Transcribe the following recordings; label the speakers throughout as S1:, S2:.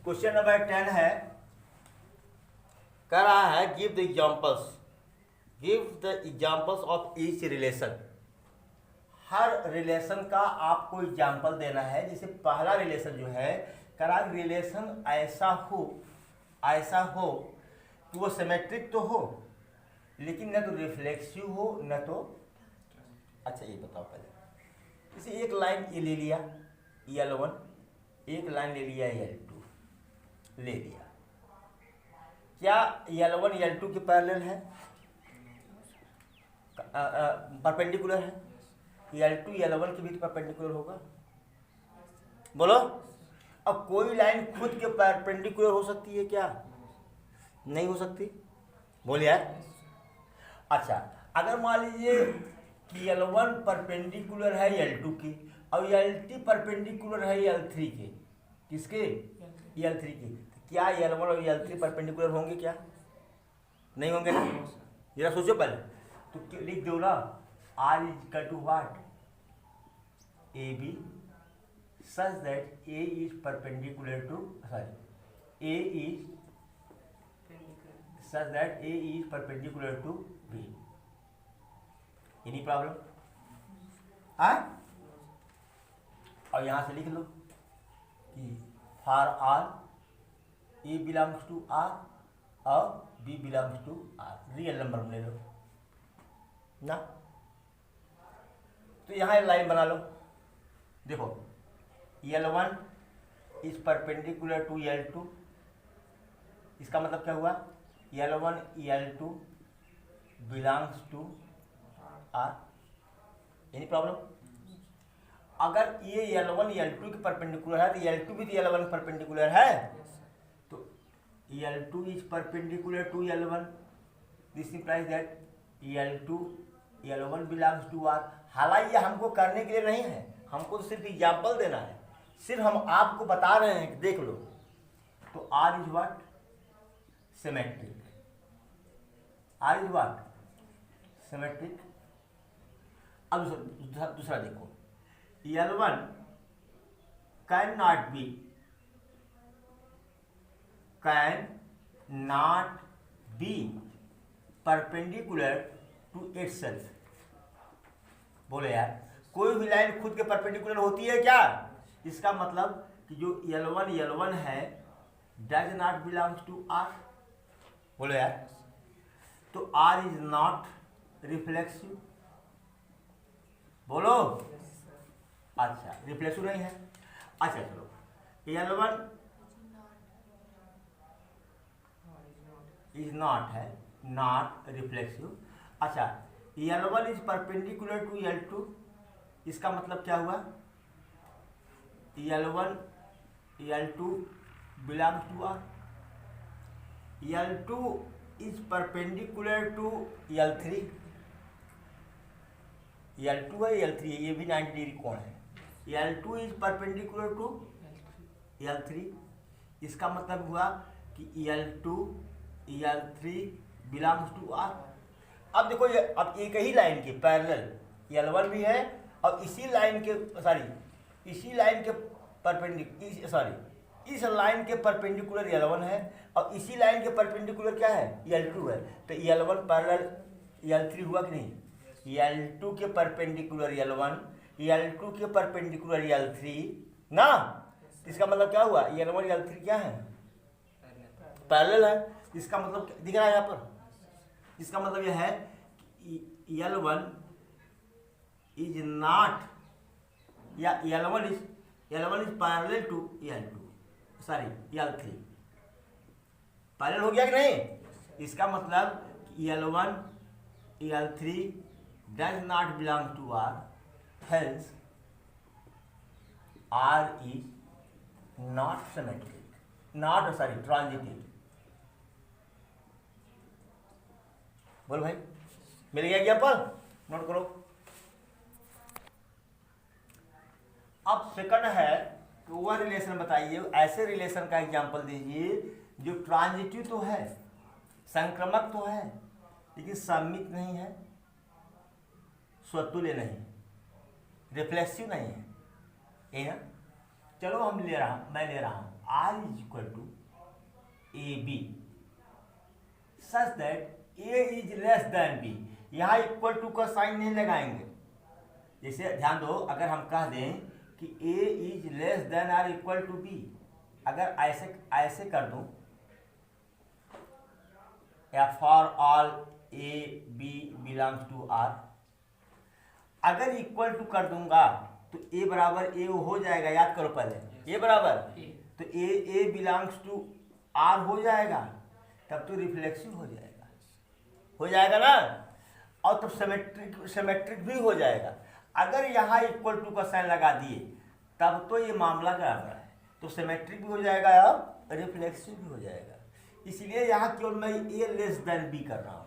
S1: Question number 10 है, कह रहा है give the examples of each relation. Her relation का आपको एग्जाम्पल देना है। जैसे पहला रिलेशन जो है, कह रहा रिलेशन ऐसा हो कि वो सिमेट्रिक तो हो लेकिन न तो रिफ्लेक्सिव हो न तो, अच्छा ये बताओ पहले, जैसे एक लाइन ये ले लिया L1, एक लाइन ले लिया L2 ले लिया, क्या L1 L2 के पैरेलल है, परपेंडिकुलर है? L2 L1 के भी तो परपेंडिकुलर होगा, बोलो। अब कोई लाइन खुद के परपेंडिकुलर हो सकती है क्या? नहीं हो सकती, बोल यार। अच्छा, अगर मान लीजिए कि L1 परपेंडिकुलर है L2 की और L2 परपेंडिकुलर है L3 के, किसके? L3 के, तो क्या L1 और L3 परपेंडिकुलर होंगे क्या? नहीं होंगे ना? जरा सोचो पहले, तो लिख दो ना, R is equal to what? AB such that A is perpendicular to, sorry, A is such that A is perpendicular to B. Any problem? हाँ? और यहाँ से लिख लो कि for R A belongs to R और B belongs to R, real number ले लो ना। तो यहाँ लाइन बना लो, देखो L1 is perpendicular to L2, इसका मतलब क्या हुआ? L1 L2 belongs to R। Any problem? अगर ये L1 L2 के परपेंडिकुलर है तो L2 भी तो L1 परपेंडिकुलर है, तो L2 is perpendicular to L1, this implies that L2 L1 belongs to R। हालांकि ये हमको करने के लिए नहीं है, हमको तो सिर्फ एग्जाम्पल देना है, सिर्फ हम आपको बता रहे हैं कि देख लो। तो R is what? Symmetric. R is what? Symmetric. अब दूसरा देखो, L1 can not be perpendicular to itself. बोले यार, कोई भी लाइन खुद के परपेंडिकुलर होती है क्या? इसका मतलब कि जो L1 है does not belongs to R। बोलो यार, तो R इज नॉट रिफ्लेक्सिव। बोलो। अच्छा, रिफ्लेक्सिव नहीं है। अच्छा चलो, L1 इज नॉट है, नॉट रिफ्लेक्सिव। अच्छा, L1 is perpendicular to L2, इसका मतलब क्या हुआ? L1 L2 belongs to R। L2 is perpendicular to L3, L2 है L3 है, ये भी 90 डिग्री कोण है। L2 is perpendicular to L3, इसका मतलब हुआ कि L2 L3 belongs to R। अब देखो ये, अब एक ही लाइन के पैरेलल L1 भी है और इसी लाइन के इस लाइन के परपेंडिकुलर L1 है और इसी लाइन के परपेंडिकुलर क्या है? L2 है। तो L1 पैरेलल L3 हुआ कि नहीं? L2 के परपेंडिकुलर L1, L2 के परपेंडिकुलर L3 ना। इसका मतलब क्या हुआ? L1 L3 क्या है? पैरेलल है। इसका मतलब दिख रहा है यहाँ पर? इसका मतलब यह है कि L1 इज नॉट, या L1 is parallel to L2, sorry L3। Parallel हो गया कि नहीं? इसका मतलब कि L1 L3 does not belong to R, hence R is not symmetric, not sorry transitive. बोल भाई, मिल गया एग्जाम्पल? नोट करो। अब सेकंड है, तो वह रिलेशन बताइए, ऐसे रिलेशन का एग्जाम्पल दीजिए जो ट्रांजिटिव तो है, संक्रमक तो है, लेकिन सममित नहीं है, स्वतुल्य नहीं, रिफ्लेक्सिव नहीं है, ये ना। चलो मैं ले रहा हूँ R is equal to A B such that A is less than B. यहाँ इक्वल टू का साइन नहीं लगाएंगे। जैसे ध्यान दो, अगर हम कह दें कि A is less than or equal to B, अगर ऐसे कर दूं या for all A B belongs to R, अगर इक्वल टू कर दूंगा तो ए बराबर ए हो जाएगा। याद करो पहले, ए बराबर तो ए बिलोंग्स टू आर हो जाएगा, तब तो रिफ्लेक्सिव हो जाएगा ना, और तब सिमेट्रिक भी हो जाएगा। अगर यहाँ इक्वल टू का साइन लगा दिए तब तो ये मामला गड़बड़ है, तो सिमेट्रिक भी हो जाएगा और रिफ्लेक्सिव भी हो जाएगा। इसलिए यहाँ केवल मैं ए लेस देन बी कर रहा हूँ,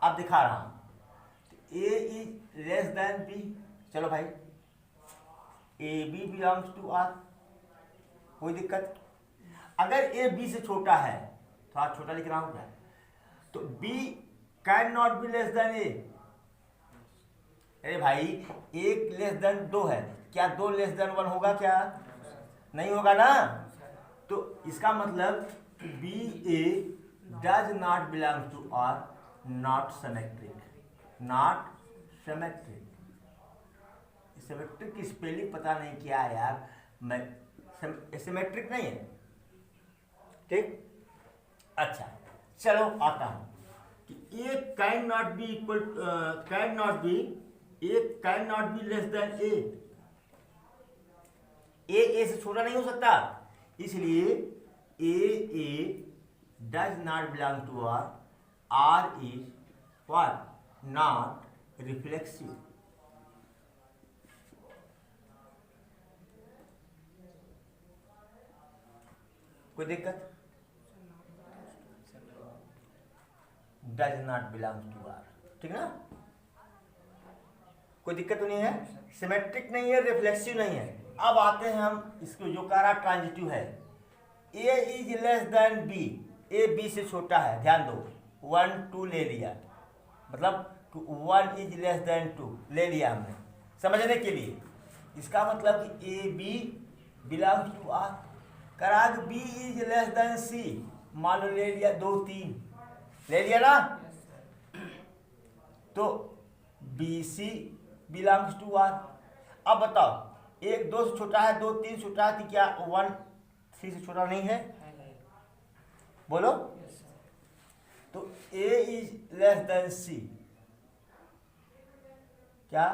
S1: अब दिखा रहा हूँ। तो A is less than B, चलो भाई A B belongs to R, कोई दिक्कत। अगर ए बी से छोटा है, थोड़ा छोटा लिख रहा हूँ क्या, तो B can not be less than A. अरे भाई एक लेस देन दो है, क्या दो लेस देन वन होगा क्या? नहीं होगा ना। तो इसका मतलब B A does not belong to R, not symmetric, not symmetric. Symmetric की स्पेलिंग पता नहीं क्या है यार, मैं सिमेट्रिक नहीं है, ठीक। अच्छा चलो आता हूं कि A can not be equal, can not be, A can not be less than A से छोटा नहीं हो सकता, इसलिए A does not belong to R is what, not reflexive. कोई दिक्कत? Does not belong to R, ठीक ना, कोई दिक्कत तो नहीं है। सिमेट्रिक नहीं है, रिफ्लेक्सिव नहीं है। अब आते हैं हम इसको, जो कह रहा ट्रांजिटिव है। A is less than B, A B से छोटा है, ध्यान दो, 1 2 ले लिया, मतलब 1 इज लेस देन 2 ले लिया हमने समझने के लिए। इसका मतलब कि A B belongs to R. कराग B is less than C, मान लो ले लिया 2 3 ले लिया ना, तो B C belongs to R. अब बताओ, 1 2 से छोटा है, 2 3 से छोटा है, क्या 1 3 से छोटा नहीं है? बोलो। तो A is less than C, क्या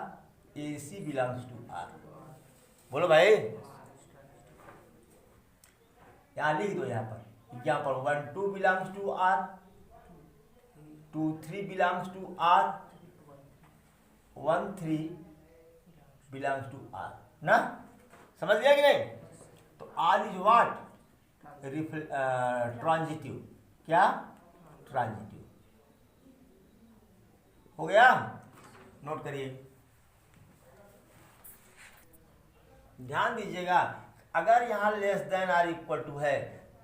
S1: A C belongs to R? बोलो भाई, यहां लिख दो, यहाँ पर 1 2 belongs to R, 2 3 belongs to R, 1 3 belongs to R ना, समझ गया कि नहीं? तो आर इज व्हाट, ट्रांजिटिव। क्या? ट्रांजिटिव। हो गया, नोट करिए, ध्यान दीजिएगा। अगर यहाँ less than or equal to है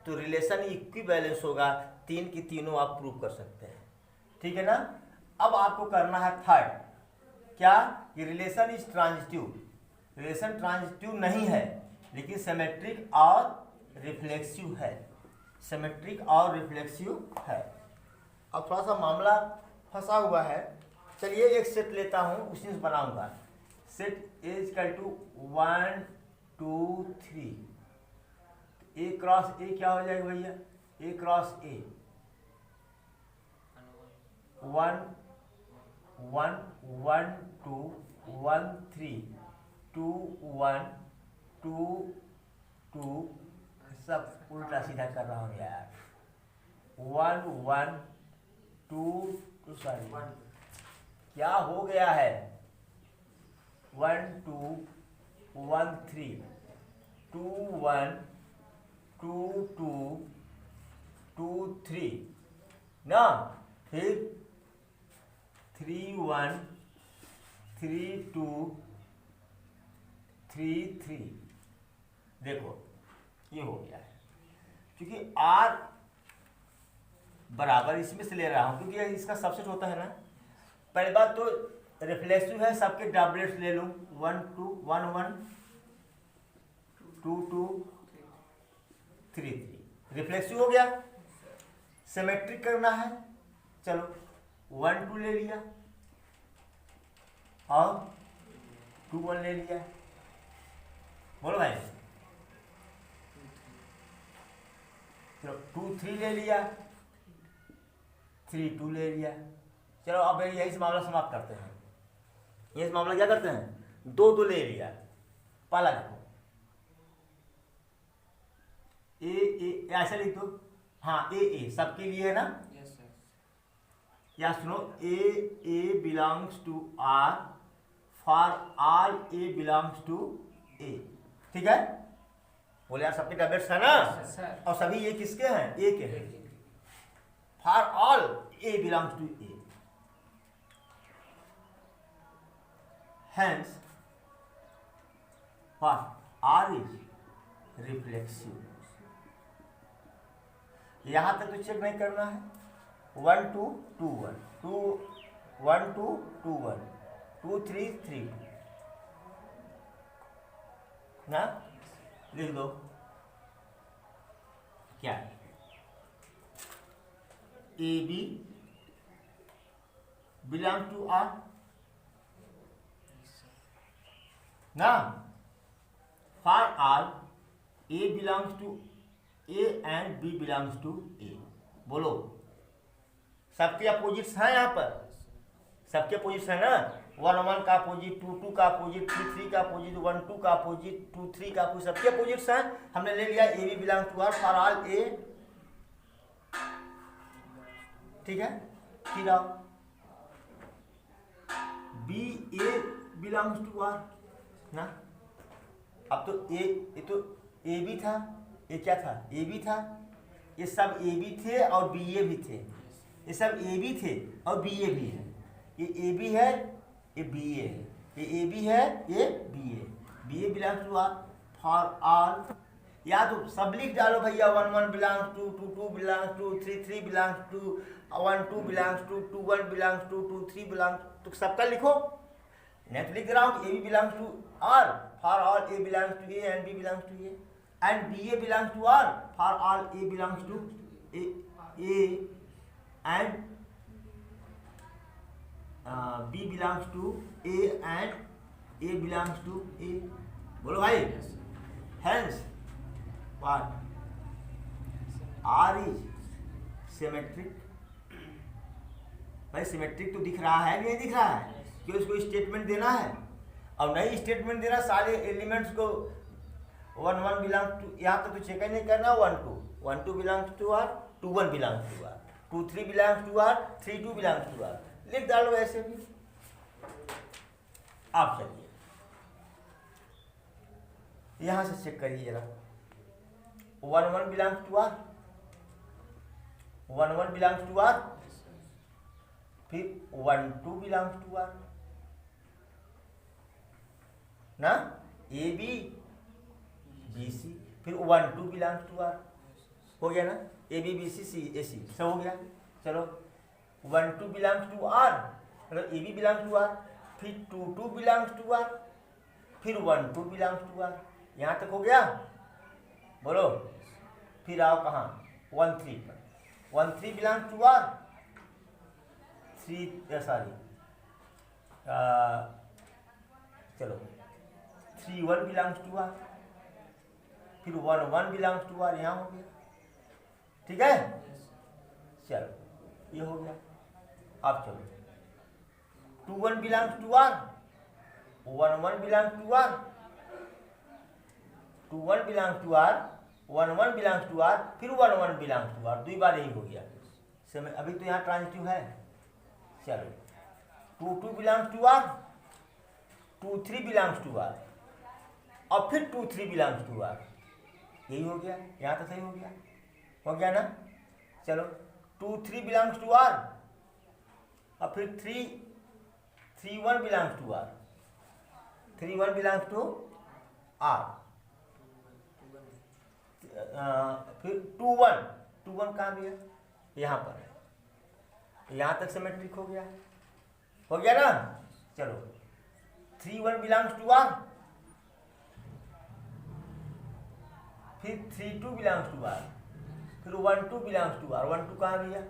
S1: तो रिलेशन इक्विवेलेंस होगा, 3 की तीनों आप प्रूव कर सकते हैं, ठीक है ना। अब आपको करना है थर्ड, क्या कि relation is transitive. Relation transitive नहीं है, लेकिन सिमेट्रिक और रिफ्लेक्सिव है, सिमेट्रिक और रिफ्लेक्सिव है। अब थोड़ा सा मामला फंसा हुआ है, चलिए एक सेट लेता हूँ, उसी से बनाऊंगा। Set A equal to 1 2 3, A cross A क्या हो जाएगा भैया? ए क्रॉस ए 1 1 1 2 1 3 2 1 2 2, सब उल्टा सीधा कर रहा हूँ यार। 1 1 2 2, सॉरी क्या हो गया है? 1 2 1 3 2 1 2 2 2 3 ना, फिर 3 1 3 2 3 3। देखो ये हो गया है, क्योंकि आर बराबर इसमें से ले रहा हूं, क्योंकि इसका सबसेट होता है ना। पहली बात तो रिफ्लेक्सिव है, सबके डबलेट्स ले लूं, 1 2 1 1 2 2 3 3। रिफ्लेक्सिव हो गया। सिमेट्रिक करना है, चलो 1 2 ले लिया और 2 1 ले लिया। बोलो भाई, चलो 2 3 ले लिया, 3 2 ले लिया। चलो अब यही से मामला समाप्त करते हैं। ये मामला क्या करते हैं, 2 2 ले लिया। पहला देखो ए ऐसा लिख दो, हाँ ए सबके लिए है ना। या सुनो, A belongs to R for all A belongs to A. ठीक है, बोले यार सबके टैबलेट्स है ना, और सभी ये किसके हैं, ए के हैं। For all A belongs to A, hence what R is reflexive। यहां तक तो चेक नहीं करना है। 1 2 2 1 2 1 2 2 1 2 3 3 ना, लिख दो क्या है, A B belong to R ना। For all A belongs to A and B belongs to A. बोलो, सबके अपोजिट्स हैं यहाँ पर, सबके अपोजिट्स है ना। 1 1 का अपोजिट, 2 2 का अपोजिट, 3 3 का अपोजिट, 1 2 का अपोजिट, 2 3 का अपोजिट, सबके अपोजिट्स हैं। हमने ले लिया A B belong to R for all A. ठीक है, फिर आओ B A belongs to R ना। अब तो ये तो ए बी था, ये क्या था, ए बी था। ये सब ए बी थे और बी ए भी थे, ये सब ए बी थे और बी ए भी है। ये ए बी है, ये बी ए है, ये ए बी है, ये B A. B A belongs to R for all. या तो सब लिख डालो भैया, 1 1 belongs to, 2 2 belongs to, 3 3 belongs to, 1 2 belongs to, 2 1 belongs to, 2 3 belongs, तो सबका लिखो। नहीं तो लिख रहा हूँ A B belongs to R for all A belongs to A and B belongs to A, and B A belongs to R for all A belongs to A and B belongs to A and A belongs to A. बोलो भाई, hence what R is symmetric. भाई symmetric तो दिख रहा है, नहीं दिख रहा है, क्यों उसको स्टेटमेंट देना है। और नहीं स्टेटमेंट देना, सारे एलिमेंट्स को 1 1 बिलोंग टू, यहाँ तक तो चेक नहीं करना। 1 2 belongs to R, 2 1 belongs to R, 2 3 belongs to R, 3 2 belongs to R, लिख डालो ऐसे भी। आप चलिए यहाँ से चेक करिए जरा, 1 1 belongs to R, 1 1 belongs to R, फिर 1 2 बिलोंग्स टू आर ना, ए बी बी सी, फिर 1 2 बिलोंग्स टू आर। हो गया ना, ए बी बी सी सी ए सी, सब हो गया। चलो 1 2 बिलोंग्स टू आर, मतलब A B belongs to R, फिर 2 2 बिलोंग्स टू आर, फिर 1 2 बिलोंग्स टू आर। यहाँ तक हो गया, बोलो। फिर आओ कहाँ, 1 3 पर, 1 3 बिलोंग्स टू आर, 3 सॉरी चलो 3 1 बिलोंग्स टू आर, फिर 1 1 बिलोंग्स टू आर, यहाँ हो गया। ठीक है, चलो ये हो गया। अब चलो 2 1 belongs to R, 1 1 belongs to R, 2 1 belongs to R, 1 1 belongs to R, फिर 1 1 बिलोंग्स टू आर, 2 बार यही हो गया। समय अभी तो यहाँ ट्रांजिटिव है। चलो 2 2 belongs to R, 2 3 belongs to R, और फिर 2 3 बिलोंग्स टू आर, यही हो गया। यहाँ तो सही हो गया ना। चलो 2 3 बिलोंग्स टू आर, और फिर 3 1 belongs to R, 3 1 belongs to R, फिर 2 1 कहाँ गया, यहाँ पर है। यहाँ तक सिमेट्रिक हो गया ना। चलो 3 1 बिलोंग्स टू आर, फिर 3 2 बिलोंग्स टू आर, फिर 1 2 बिलोंग्स टू आर। 1 2 कहाँ भैया?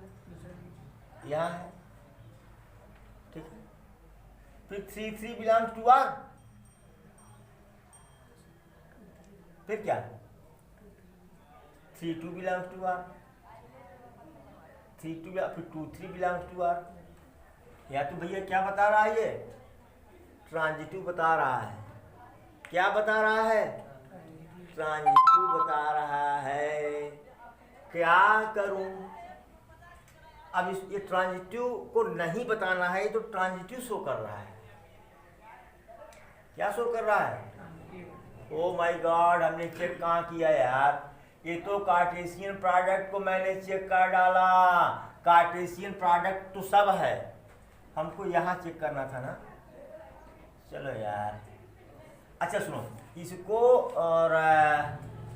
S1: यहाँ है, ठीक है। फिर 3 3 बिलोंग्स टू आर, फिर क्या? 3 2 बिलोंग्स टू आर, 3 2 फिर 2 3 बिलोंग्स टू आर। या तो भैया क्या बता रहा है ये? ट्रांजिटिव बता रहा है। क्या बता रहा है? ट्रांजिटिव बता रहा है। क्या करूं? अब इस ये ट्रांजिटिव को नहीं बताना है, तो ट्रांजिटिव शो कर रहा है। क्या शो कर रहा है? ओ माय गॉड, हमने चेक कहाँ किया यार? ये तो कार्टेशियन प्रोडक्ट को मैंने चेक कर डाला। कार्टेशियन प्रोडक्ट तो सब है, हमको यहाँ चेक करना था ना। चलो यार, अच्छा सुनो, इसको और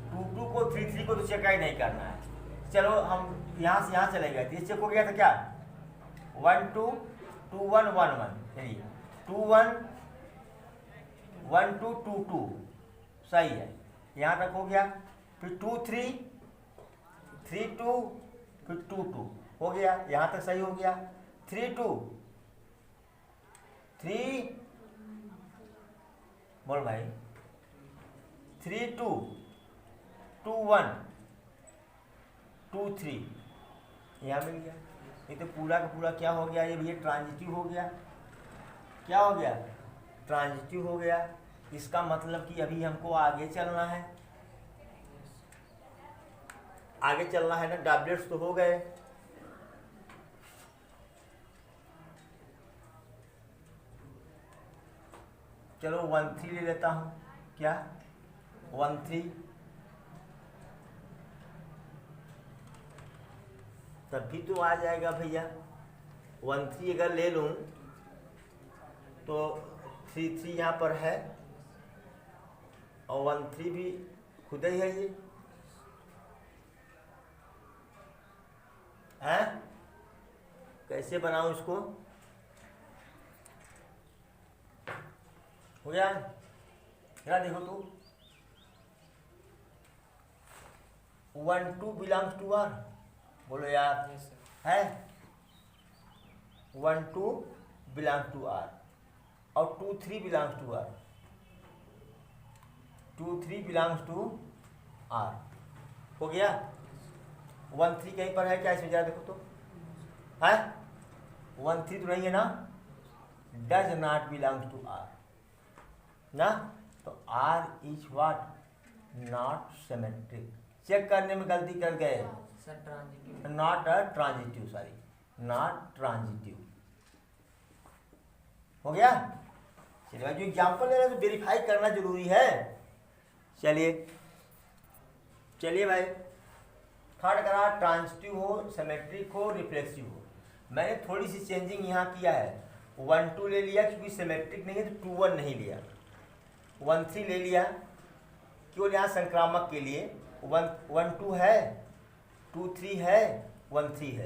S1: 2 2 को 3 3 को तो चेक ही नहीं करना है। चलो हम यहाँ से यहाँ चले गए थे, चेक हो गया था क्या? 1 2 2 1 1 1, चलिए 2 1 1 2 2 2 सही है, यहाँ तक हो गया। फिर 2 3 3 2 फिर 2 2 हो गया, यहाँ तक सही हो गया। 3 2 3 बोल भाई, 3 2 2 1 2 3 यहाँ मिल गया। ये तो पूरा का पूरा क्या हो गया? ये भैया ट्रांजिटिव हो गया। क्या हो गया? ट्रांजिटिव हो गया। इसका मतलब कि अभी हमको आगे चलना है, आगे चलना है ना। डबलेट्स तो हो गए, चलो 1 3 ले लेता हूँ। क्या? 1 3, तभी तो आ जाएगा भैया। 1 3 अगर ले लूँ तो 3 3 यहाँ पर है, और 1 3 भी खुद ही है। ये है, कैसे बनाऊँ इसको? हो गया यार, देखो तो 1 2 बिलोंग्स टू आर, बोलो यार। है 1 2 बिलोंग्स टू आर, और 2 3 belongs to R, 2 3 belongs to R. हो गया। 1 3 कहीं पर है क्या इसमें? जरा देखो तो, है 1 3 तो नहीं है ना। Does not belongs to R ना, तो R is what? Not symmetric. चेक करने में गलती कर गए, not a transitive, sorry not transitive. हो गया। चलिए, जो एग्जाम्पल ले रहे हैं तो वेरीफाई करना जरूरी है। चलिए चलिए भाई, थर्ड करा, ट्रांजिटिव हो, सिमेट्रिक हो, रिफ्लेक्सिव हो। मैंने थोड़ी सी चेंजिंग यहाँ किया है। 1 2 ले लिया क्योंकि सिमेट्रिक नहीं है, तो 2 1 नहीं लिया। 1 3 ले लिया केवल यहाँ संक्रामक के लिए। 1 2 है, 2 3 है, 1 3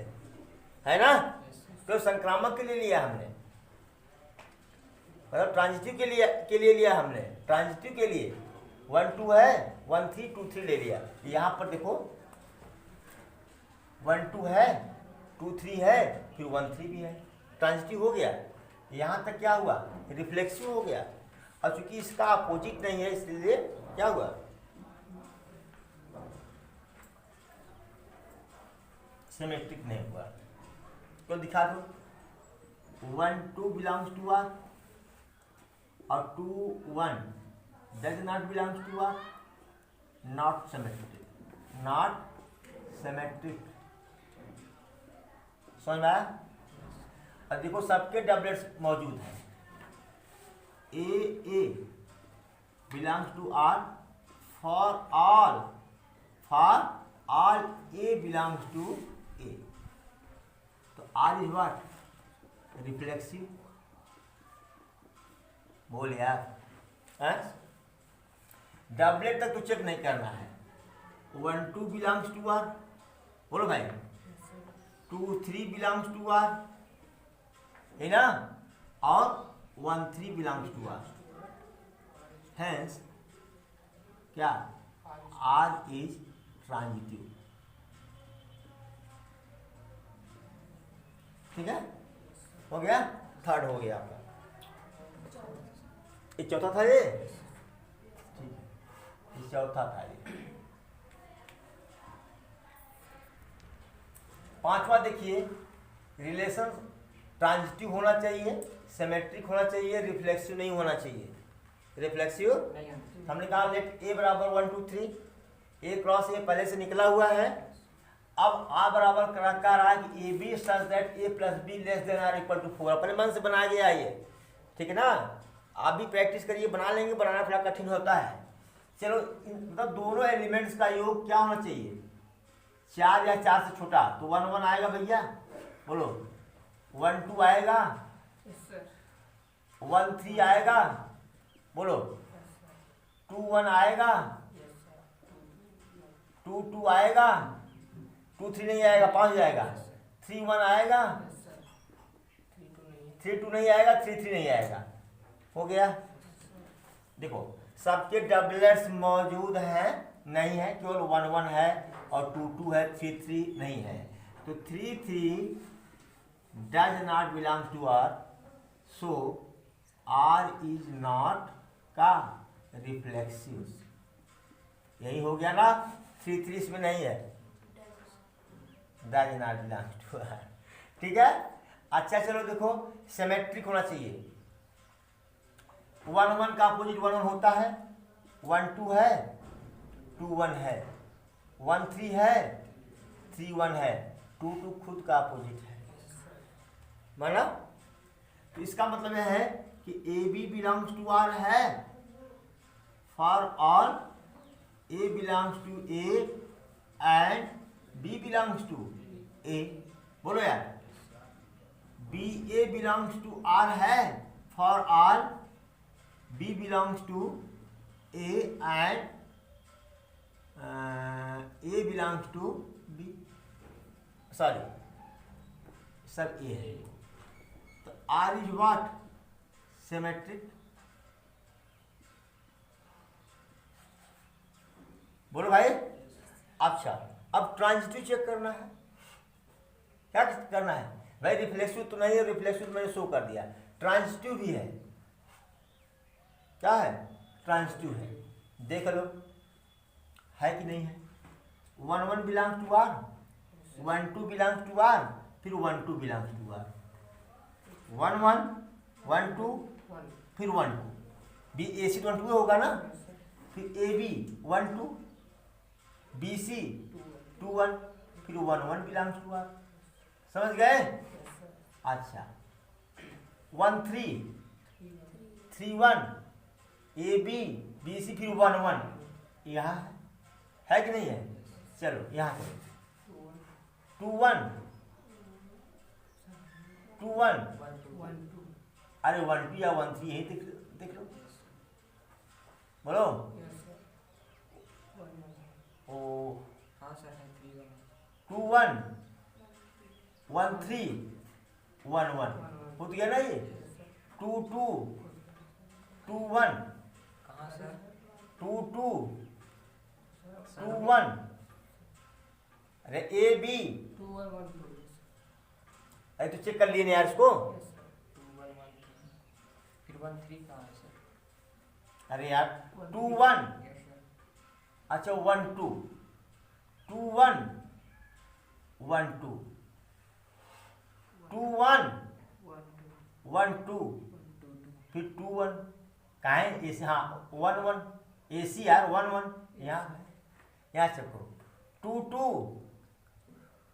S1: है ना। तो संक्रामक के लिए लिया हमने, मतलब ट्रांजिटिव के लिए लिया हमने। ट्रांजिटिव के लिए 1 2 है, 1 3 2 3 ले लिया। यहाँ पर देखो 1 2 है, 2 3 है, फिर 1 3 भी है। ट्रांजिटिव हो गया। यहाँ तक क्या हुआ? रिफ्लेक्सिव हो गया। और चूंकि इसका अपोजिट नहीं है, इसलिए क्या हुआ? सिमेट्रिक नहीं हुआ। तो दिखा दो 1 2 बिलोंग्स टू आर, और 2 1 does not belongs to R. Not symmetric, not symmetric. समझ में आया? और देखो सबके डबलेट्स मौजूद हैं। A belongs to R for all A belongs to A. तो आर इज व्हाट? रिफ्लेक्सिव। बोल यार, डबलेट तक तो चेक नहीं करना है। 1 2 बिलोंग्स टू आर, बोलो भाई। 2 3 बिलोंग्स टू आर, है ना, और 1 3 बिलोंग्स टू आर। हेंस क्या? R is transitive. ठीक है, हो गया, थर्ड हो गया आपका। ये चौथा था ये, ठीक है, ये चौथा था ये। पांचवा देखिए, रिलेशन ट्रांजिटिव होना चाहिए, सिमेट्रिक होना चाहिए, रिफ्लेक्सिव नहीं होना चाहिए। रिफ्लेक्सिव हमने कहा लेट ए बराबर 1 2 3, ए क्रॉस ए पहले से निकला हुआ है। अब आ बराबर कह रहा है कि A B such that A plus B less than or equal to 4। अपने मन से बना गया ये, ठीक है ना। आप भी प्रैक्टिस करिए, बना लेंगे, बनाना थोड़ा कठिन होता है। चलो, मतलब दोनों एलिमेंट्स का योग क्या होना चाहिए, 4 या 4 से छोटा। तो 1 1 आएगा भैया, बोलो 1 2 आएगा, 1 3 आएगा, बोलो 2 1 आएगा, 2 2 आएगा, 2 3 नहीं आएगा, 5 जाएगा, 3 1 आएगा, 3 2 नहीं आएगा, 3 3 नहीं आएगा। हो गया। देखो सबके डबलेट्स मौजूद हैं, नहीं है, केवल 1 1 है और 2 2 है, 3 3 नहीं है। तो 3 3 does not belongs to R, so R is not का रिफ्लेक्सिव। यही हो गया ना, 3 3 इसमें नहीं है, does not belongs to R. ठीक है, अच्छा चलो देखो, सिमेट्रिक होना चाहिए। 1 1 का अपोजिट 1 1 होता है, 1 2 है, 2 1 है, 1 3 है, 3 1 है, 2 2 खुद का अपोजिट है, माना। तो इसका मतलब यह है कि A B belongs to R है, for all A belongs to A and B belongs to A. बोलो यार, B A belongs to R है, for all B belongs to A and A belongs to B, sorry सब A है। तो R is what? Symmetric। बोलो भाई। अच्छा, अब ट्रांजिटिव चेक करना है। क्या करना है भाई, रिफ्लेक्सिव तो नहीं है, रिफ्लेक्सिव मैंने शो कर दिया, ट्रांजिटिव भी है। क्या है, ट्रांजिटिव है, देख लो है कि नहीं है। 1 1 belongs to R, 1 2 belongs to R, फिर 1 2 बिलोंग्स टू आर, 1 1 1 2 फिर 1 2, बी ए सी 1 2 होगा ना, फिर ए बी 1 2, बी सी 2 1, फिर 1 1 बिलोंग्स टू आर। समझ गए। अच्छा, 1 3 3 1, ए बी बी सी फिर 1 1, यहाँ है कि नहीं है। चलो यहाँ से 2 1 2 1, अरे 1 2 या 1 3 यही देख लो, बोलो। ओ हाँ सर, 2 1 1 3 1 1 हो तो गया ना ये। 2 2 2 1, 2 2 2 1, अरे ए बी 2 1 1 2, अरे तो चेक कर लिए ना यार इसको। 2 1 1 फिर 1 3 कहाँ है सर। अरे यार 2 1, अच्छा 1 2 2 1 1 2 2 1 1 2 फिर 2 1 कहाँ है एसी, हाँ 1 1 एसी यार 1 1 यहाँ है, यहाँ चेको 2 2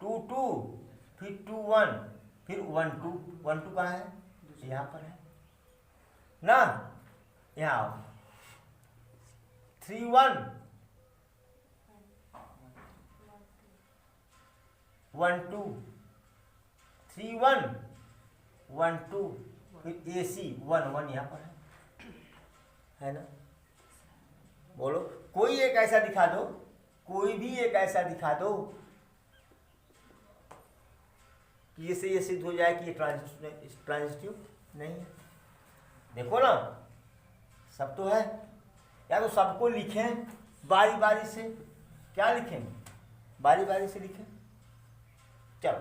S1: 2 2 फिर 2 1 फिर 1 2 1 2 कहाँ है, यहाँ पर है ना। यहाँ आओ 3 1 1 2 3 1 1 2 फिर एसी 1 1 यहाँ पर है ना। बोलो कोई एक ऐसा दिखा दो, कोई भी एक ऐसा दिखा दो कि इससे ये सिद्ध हो जाए कि ये ट्रांजिटिव नहीं है। देखो ना, सब तो है, या तो सबको लिखें बारी बारी से क्या लिखेंगे, बारी बारी से लिखें। चलो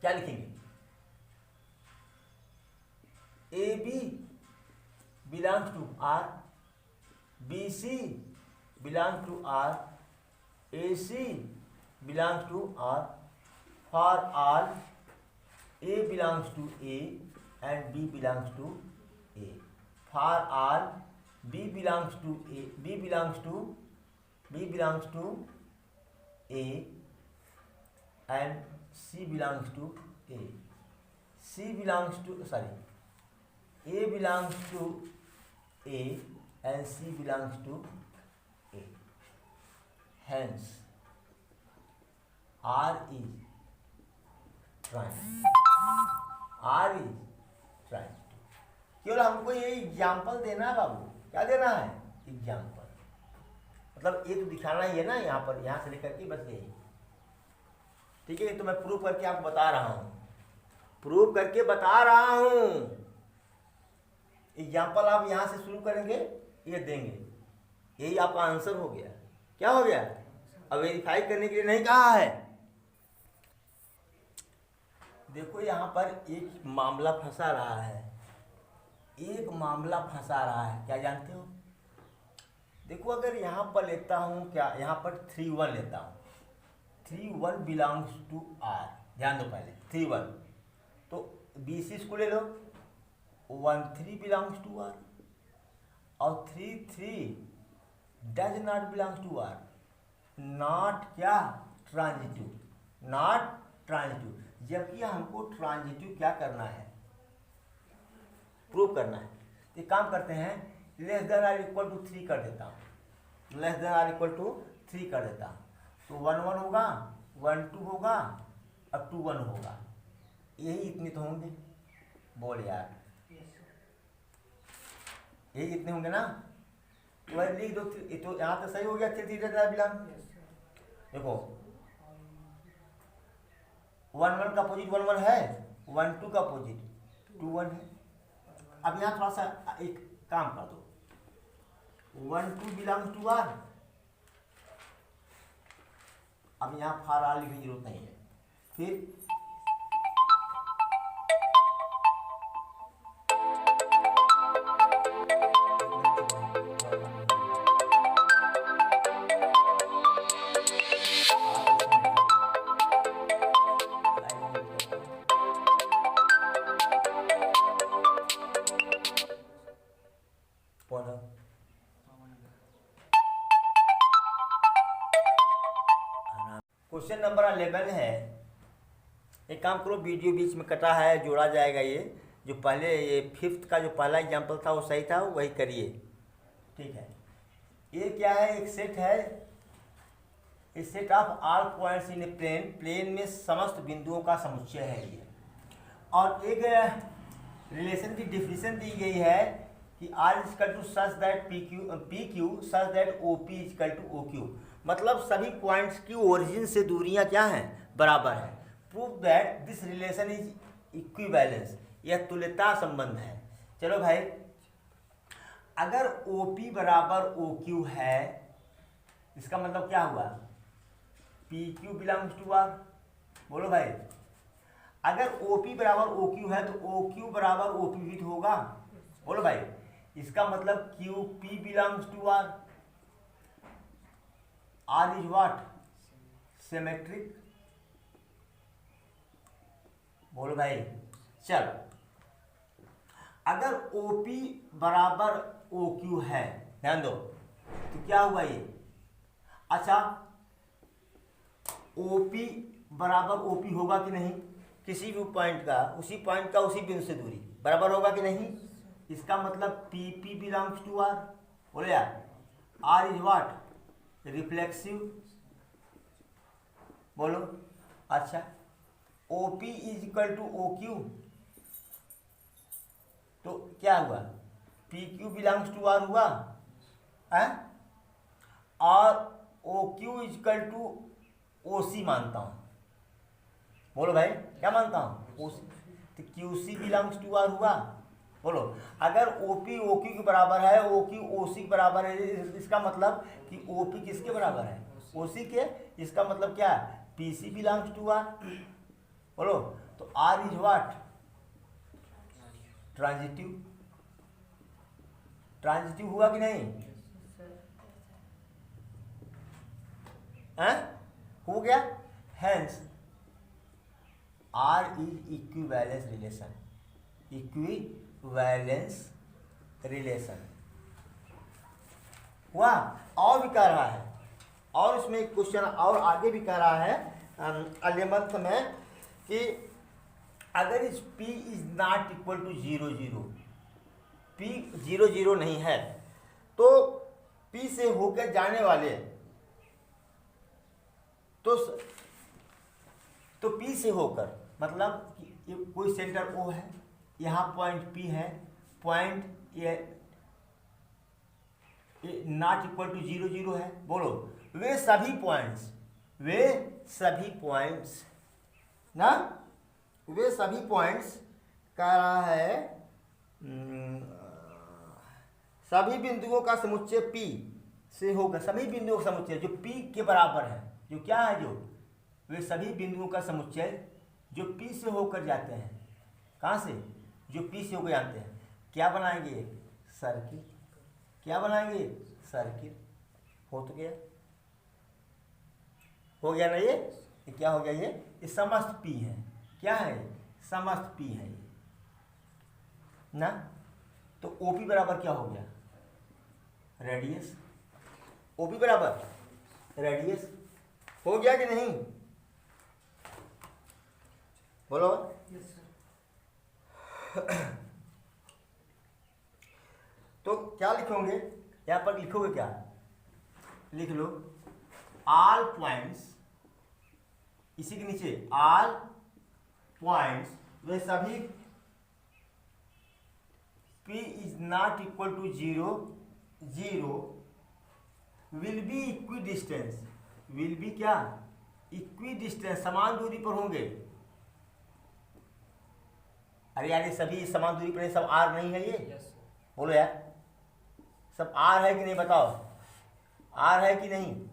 S1: क्या लिखेंगे, A B belongs to R, B C belongs to R, A C belongs to R, for all A belongs to A and B belongs to A, for all B belongs to A, B belongs to A and C belongs to A, C belongs to A belongs to A and C belongs to A, hence R is prime, R is prime। केवल हमको ये example देना है बाबू, क्या देना है, example, मतलब ये तो दिखाना ही है ना, यहाँ पर यहाँ से लेकर के बस यही, ठीक है। तो मैं प्रूव करके आपको बता रहा हूं, प्रूव करके बता रहा हूं। एग्जाम्पल आप यहां से शुरू करेंगे, ये देंगे, यही आपका आंसर हो गया। क्या हो गया, अब वेरीफाई करने के लिए नहीं कहा है। देखो यहां पर एक मामला फंसा रहा है, एक मामला फंसा रहा है, क्या जानते हो। देखो अगर यहां पर लेता हूं, क्या यहां पर 3 1 लेता हूं, 3 1 बिलोंग्स टू आर, ध्यान दो पहले 3 1, तो बी सी इसको ले लो, 1 3 बिलोंग्स टू आर, और 3 3 does not belongs to R, not क्या, ट्रांजिटिव, नॉट ट्रांजिटिव, जबकि हमको ट्रांजिटिव क्या करना है, प्रूव करना है। तो एक काम करते हैं, less than or equal to 3 कर देता हूँ, less than or equal to 3 कर देता हूँ, तो 1 1 होगा, 1 2 होगा, अब 2 1 होगा, यही इतने तो होंगे, बोल यार, यही इतने होंगे ना, तो वही लिख दो। तो यहाँ तो सही हो गया, 3 3 बिलोंग। देखो 1 1 का अपोजिट 1 1 है, 1 2 का अपोजिट 2 1 है। अब यहाँ थोड़ा सा एक काम कर दो, 1 2 बिलोंग्स टू आर, अब यहाँ फार आर लिखने की जरूरत नहीं है, फिर क्वेश्चन नंबर 11 है। एक काम करो, वीडियो बीच में कटा है, जोड़ा जाएगा, ये जो पहले ये 5th का जो पहला एग्जाम्पल था वो सही था, वही करिए, ठीक है। ये क्या है, एक सेट है, इस set of all points in a plane, plane में समस्त बिंदुओं का समुच्चय है ये, और एक रिलेशन की डिफिनेशन दी गई है कि R is equal to such that P Q such that O P is equal to O Q, मतलब सभी पॉइंट्स की ओरिजिन से दूरियां क्या हैं, बराबर है। Prove that this relation is equivalence, यह तुल्यता संबंध है। चलो भाई, अगर ओ पी बराबर ओ क्यू है, इसका मतलब क्या हुआ, P Q belongs to R, बोलो भाई। अगर ओ पी बराबर ओ क्यू है तो ओ क्यू बराबर ओ पी भी तो होगा, बोलो भाई। इसका मतलब Q P belongs to R, R is what, symmetric, बोलो भाई। चलो, अगर ओ पी बराबर ओ क्यू है, ध्यान दो, तो क्या हुआ ये, अच्छा ओ पी बराबर ओ पी होगा कि नहीं, किसी भी पॉइंट का, उसी पॉइंट का उसी बिंदु से दूरी बराबर होगा कि नहीं, इसका मतलब P P belongs to R, बोले यार। आर इज व्हाट, रिफ्लेक्सिव, बोलो। अच्छा, O P is equal to O Q, तो क्या हुआ, P Q belongs to R हुआ है, और O Q is equal to O C मानता हूं, बोलो भाई क्या मानता हूं, ओ सी, तो Q C belongs to R हुआ, बोलो, अगर OP OQ के बराबर है, OQ OC के बराबर है, इसका मतलब कि OP किसके बराबर है? OC के। इसका मतलब क्या है? PC belongs to R। बोलो, तो R is what? Transitive. Transitive हुआ कि नहीं? हैं? हो गया। Hence R is equivalence relation. Equivalence relation हुआ। और भी कह रहा है, और इसमें एक क्वेश्चन और आगे भी कह रहा है 11th में कि अगर इस P is not equal to 0 0, P 0 0 नहीं है, तो P से होकर जाने वाले तो P से होकर मतलब कि ये कोई सेंटर O है, यहाँ पॉइंट P है, पॉइंट ये नॉट इक्वल टू 0 0 है। बोलो, वे सभी पॉइंट्स ना, वे सभी पॉइंट्स कह रहा है सभी बिंदुओं का समुच्चय P से होगा। सभी बिंदुओं का समुच्चय जो P के बराबर है, जो क्या है, जो वे सभी बिंदुओं का समुच्चय जो P से होकर जाते हैं। कहाँ से? जो P से होकर जाते हैं, क्या बनाएंगे? सर्किल। क्या बनाएंगे? सर्किल। हो तो गया, हो गया ना? ये क्या हो गया? ये समस्त P है। क्या है? समस्त P है ये ना। तो OP बराबर क्या हो गया? रेडियस। OP बराबर रेडियस हो गया कि नहीं? बोलो। तो क्या लिखोगे? यहाँ पर लिखोगे क्या? लिख लो ऑल पॉइंट्स, इसी के नीचे ऑल पॉइंट्स वे सभी P is not equal to 0 0 will be equidistance. Will be क्या? इक्वी डिस्टेंस, समान दूरी पर होंगे। अरे यार, ये सभी समान दूरी पर, सब R नहीं है ये? बोलो यार, सब R है कि नहीं? बताओ, R है कि नहीं?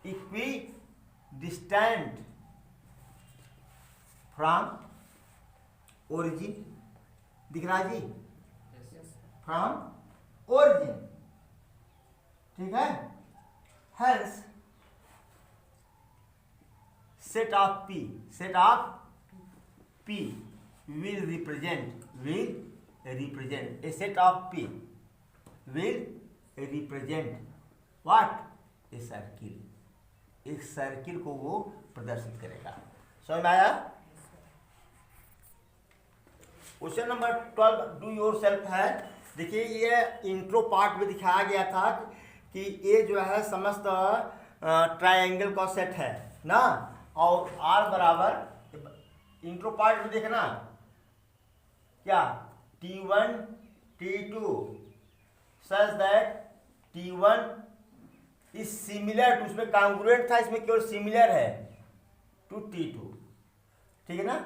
S1: इक्वी डिस्टेंट फ्रॉम ओरिजिन, दिख रहा है जी? फ्रॉम ओरिजिन, ठीक है। Hence set of P will represent a set of P will represent what? A circle। एक सर्किल को वो प्रदर्शित करेगा। समझ में आया? Question number 12 do your self है। देखिए, ये इंट्रो पार्ट में दिखाया गया था कि ये जो है समस्त ट्रायंगल का सेट है ना, और R बराबर, इंट्रो पार्ट में देखना क्या, T1 T2 such that T1 is similar to, उसमें कॉन्ग्रुएंट था, इसमें केवल सिमिलर है टू T2, ठीक है ना।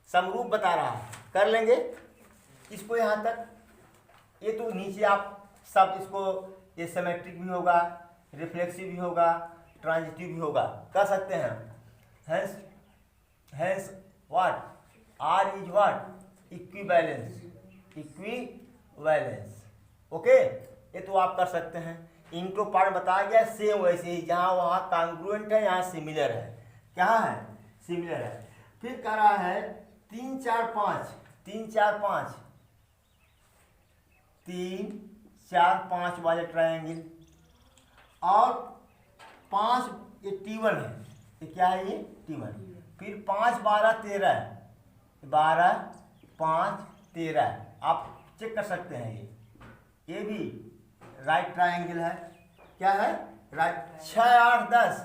S1: समरूप बता रहा है, कर लेंगे इसको यहाँ तक। ये तो नीचे आप सब इसको, ये सिमेट्रिक भी होगा, रिफ्लेक्सिव भी होगा, ट्रांजिटिव भी होगा, कर सकते हैं। Hence what? R is what? Equivalence. Okay, ये तो आप कर सकते हैं। इंट्रो पार्ट बताया गया सेम वैसे ही, जहाँ वहाँ कॉन्ग्रुएंट है, यहाँ सिमिलर है। क्या है? सिमिलर है। फिर कह रहा है 3 4 5 3 4 5 3 4 5 वाले ट्रायंगल, और 5 ये T1 है, ये क्या है? ये T1। फिर 5 12 13 12 5 13, आप चेक कर सकते हैं। ये भी राइट ट्रायंगल है। क्या है? राइट। 6 8 10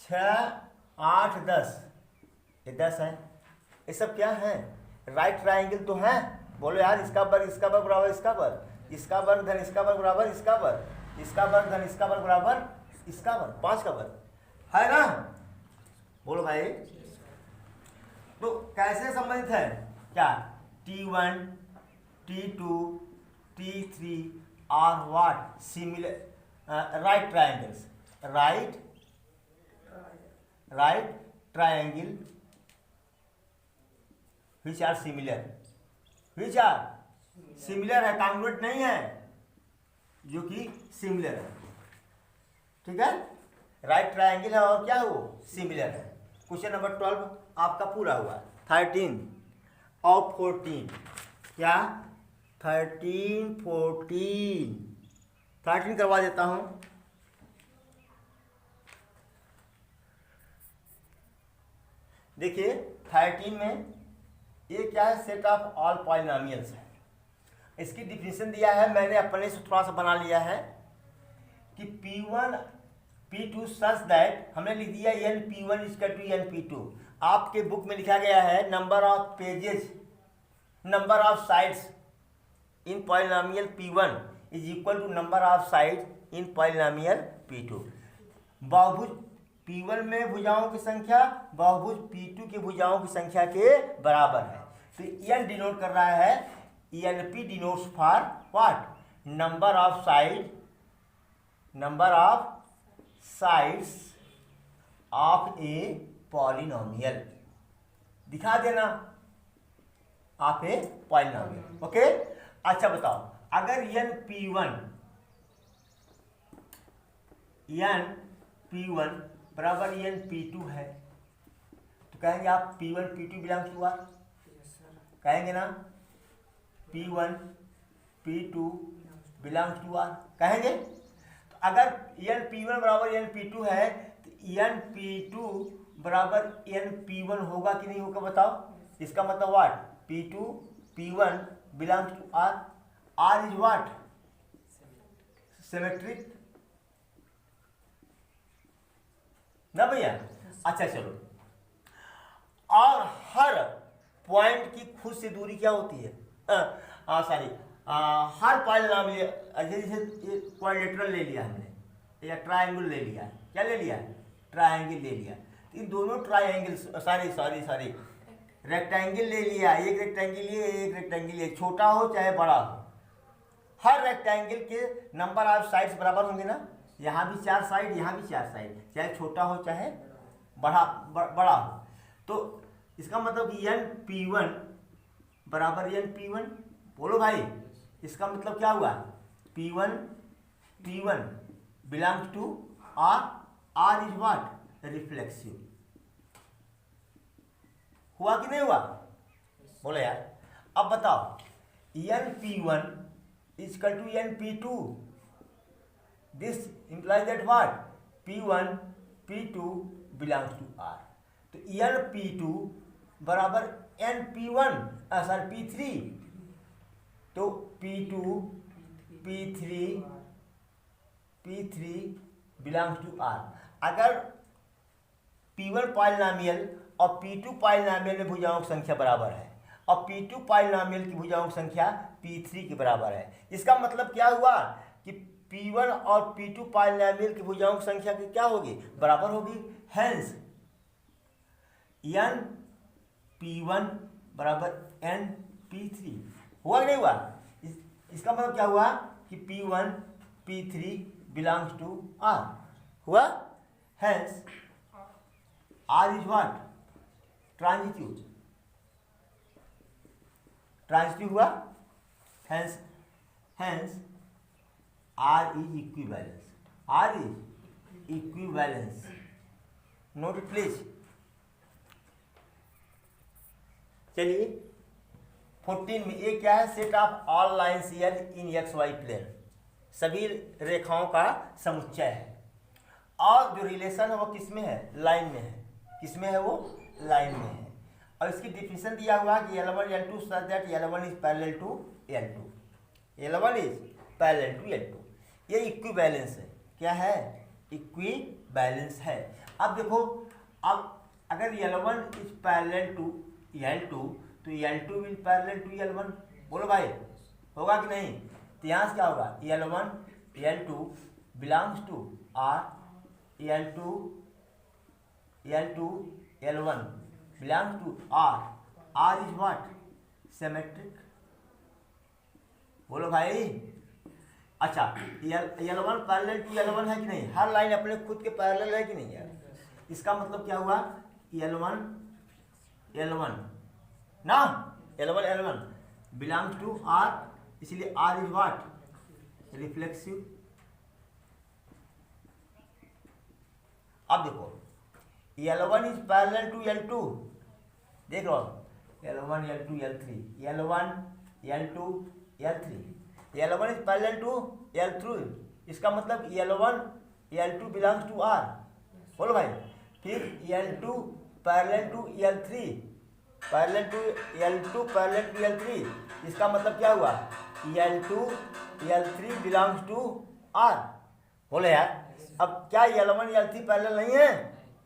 S1: 6 8 10, ये 10 है। ये सब क्या है? राइट ट्रायंगल तो है। बोलो यार, इसका वर्ग इसका वर्ग बराबर इसका वर्ग, इसका वर्ग धन इसका वर्ग बराबर इसका वर्ग, इसका वर्ग धन इसका वर्ग बराबर इसका वर्ग, 5 का वर्ग है ना। बोलो भाई। तो कैसे संबंधित है क्या, T1 T2 T3 are what similar right triangles, right triangle which are similar, which are similar है, कॉन्ग्रुएंट नहीं है, जो कि सिमिलर है। ठीक है, राइट ट्राइंगल है और क्या है वो सिमिलर है। क्वेश्चन नंबर 12 आपका पूरा हुआ। 13 और 14 क्या, 13 करवा देता हूं। देखिए 13 में ये क्या है, सेट ऑफ ऑल पॉलिनोमियल्स है। इसकी डिफिनेशन दिया है, मैंने अपने से थोड़ा सा बना लिया है कि P1 P2 सच दैट, हमने लिख दिया NP1 इक्वल टू NP2। आपके बुक में लिखा गया है number of pages, number of sides in polynomial P1 is equal to number of sides in polynomial P2। बहुभुज P1 में भुजाओं की संख्या बहुभुज P2 की भुजाओं की संख्या के बराबर है। तो n डिनोट कर रहा है, NP denotes for what, number of sides of a polynomial, दिखा देना ऑफ ए पॉलिनोमियल। ओके, अच्छा बताओ, अगर NP1 बराबर NP2 है तो कहेंगे आप P1 P2 belongs to are, कहेंगे ना, P1 P2 belongs to are, कहेंगे। तो अगर NP1 बराबर NP2 है तो NP2 बराबर NP1 होगा कि नहीं होगा बताओ। इसका मतलब what, P2 P1 belongs to R, R is what, symmetric ना भैया। अच्छा चलो, और हर पॉइंट की खुद से दूरी क्या होती है, सॉरी, हर पॉलिनोमियल, जैसे क्वाड्रेटरल ले लिया हमने या ट्रायंगल ले लिया, क्या ले लिया, ट्रायंगल ले लिया, इन दोनों ट्रायंगल, सॉरी रेक्टेंगल ले लिया, एक रेक्टेंगल लिए, एक रेक्टेंगल लिए, छोटा हो चाहे बड़ा हो, हर रेक्टेंगल के नंबर ऑफ साइड्स बराबर होंगे ना, यहाँ भी 4 साइड, यहाँ भी 4 साइड, चाहे छोटा हो चाहे बड़ा हो। तो इसका मतलब कि NP1 बराबर NP1, बोलो भाई, इसका मतलब क्या हुआ, P1 belongs to R, R is what, reflexive, हुआ कि नहीं हुआ, बोलो यार। अब बताओ NP1 equal to NP2, this implies that what, P1 P2 belongs to R। तो NP2 बराबर NP1 सॉरी P3, तो P2 P3 belongs to R। अगर P1 पॉलिनोमियल और P2 पॉलिनोमियल में भुजाओं की संख्या बराबर है और P2 पॉलिनोमियल की भुजाओं की संख्या P3 के बराबर है, इसका मतलब क्या हुआ कि P1 और P2 पॉलिनोमियल की भुजाओं की संख्या की क्या होगी, बराबर होगी। हेंस NP1 बराबर NP3, हुआ कि नहीं हुआ। इसका मतलब क्या हुआ कि P1 P3 belongs to R, हुआ। Hence R is what, transitive हुआ। Hence R is equivalence, note it please। चलिए 14 में ये क्या है, set of all lines in XY plane, सभी रेखाओं का समुच्चय है, और जो रिलेशन है वो किस में है, लाइन में है, किस में है वो, लाइन में है। और इसकी डिफिनेशन दिया हुआ कि L1 L2 such that L1 is parallel to L2, L1 is parallel to L2, ये इक्विवेलेंस है, क्या है, इक्विवेलेंस है। अब देखो, अब अगर L1 is parallel to L2 तो L2 will parallel to L1, बोलो भाई, होगा कि नहीं। तो यहाँ से क्या होगा, L1 L2 belongs to R, L2 L1 belongs to R, R is what, symmetric. बोलो भाई। अच्छा, L1 पैरेलल टू L1 है कि नहीं? हर लाइन अपने खुद के पैरेलल है कि नहीं यार? इसका मतलब क्या हुआ? L1 ना, L1 बिलोंग्स टू R, इसलिए R इज व्हाट, रिफ्लेक्सिव। अब देखो L1 is parallel to L2, देख लो L1 L2 L3, L1 L2 L3, L1 is parallel to L3, इसका मतलब L2 बिलोंग्स टू R। बोलो भाई। फिर L2 parallel to L3, parallel to L3, इसका मतलब क्या हुआ? L3 belongs to R। बोले यार, अब क्या L1 L3 पैरेलल नहीं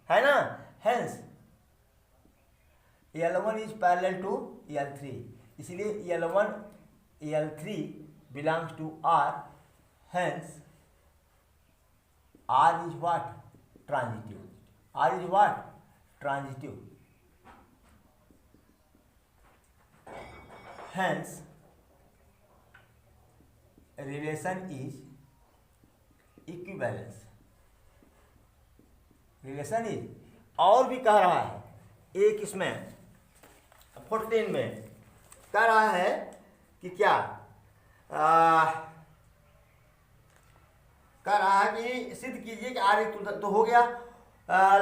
S1: है ना? Hence L1 is parallel to L3, इसलिए L3 belongs to R, hence R is what, transitive. R is what, transitive. Hence, relation is equivalence. Relation is, और भी कह रहा है एक इसमें 14 में कह रहा है कि क्या कह रहा है कि सिद्ध कीजिए कि आर तो हो गया।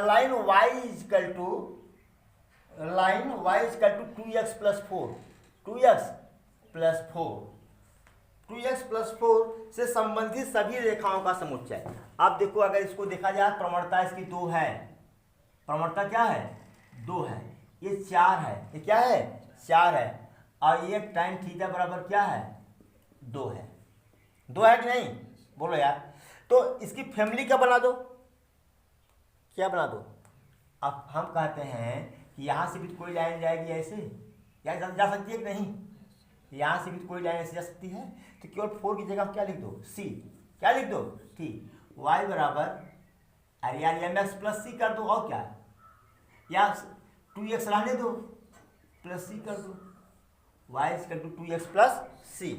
S1: Line y equal to 2x plus 4, 2x plus 4 से संबंधित सभी रेखाओं का समुच्चय। अब देखो, अगर इसको देखा जाए प्रवणता इसकी 2 है, प्रवणता क्या है? 2 है। ये 4 है, ये क्या है? 4 है। और ये tan थीटा बराबर क्या है? 2 है। 2 है कि नहीं? बोलो यार। तो इसकी फैमिली क्या बना दो, क्या बना दो? अब हम कहते हैं कि यहाँ से भी कोई लाइन जाएगी ऐसे, या जा सकती है कि नहीं? यहाँ से भी कोई लाइन ऐसे जा सकती है, तो केवल 4 की जगह क्या लिख दो? C। क्या लिख दो? ठीक। y बराबर अरे यार mx प्लस सी कर दो, और क्या? या 2x रहने दो, प्लस सी कर दो, y equal to 2x plus C.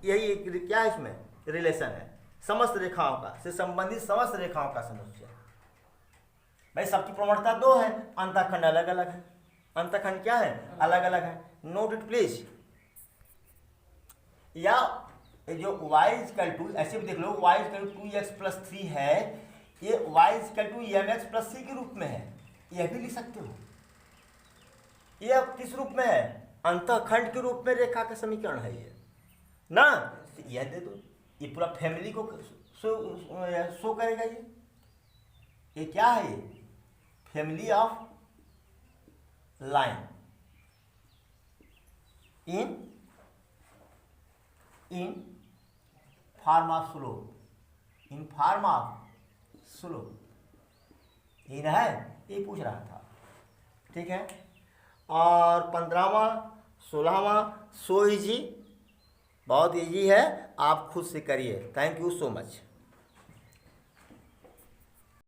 S1: यही एक क्या है इसमें रिलेशन है, समस्त रेखाओं का से संबंधित समस्त रेखाओं का समुच्चय। भाई सबकी प्रवणता 2 है, अंतःखंड अलग अलग है। अंतःखंड क्या है? अलग अलग है। Note it please. या जो y इक्वल टू, ऐसे भी देख लो, y equal to 2x plus 3 है, ये y equal to mx plus C के रूप में है, यह भी लिख सकते हो। ये अब किस रूप में है? अंतःखंड के रूप में रेखा का समीकरण है ये ना। यह दे दो, ये पूरा फैमिली को शो करेगा। ये क्या है? ये family of line in form of slope, in form of slope, in है, ये पूछ रहा था। ठीक है। और 15वां 16वां सो इजी, बहुत इजी है, आप खुद से करिए। Thank you so much.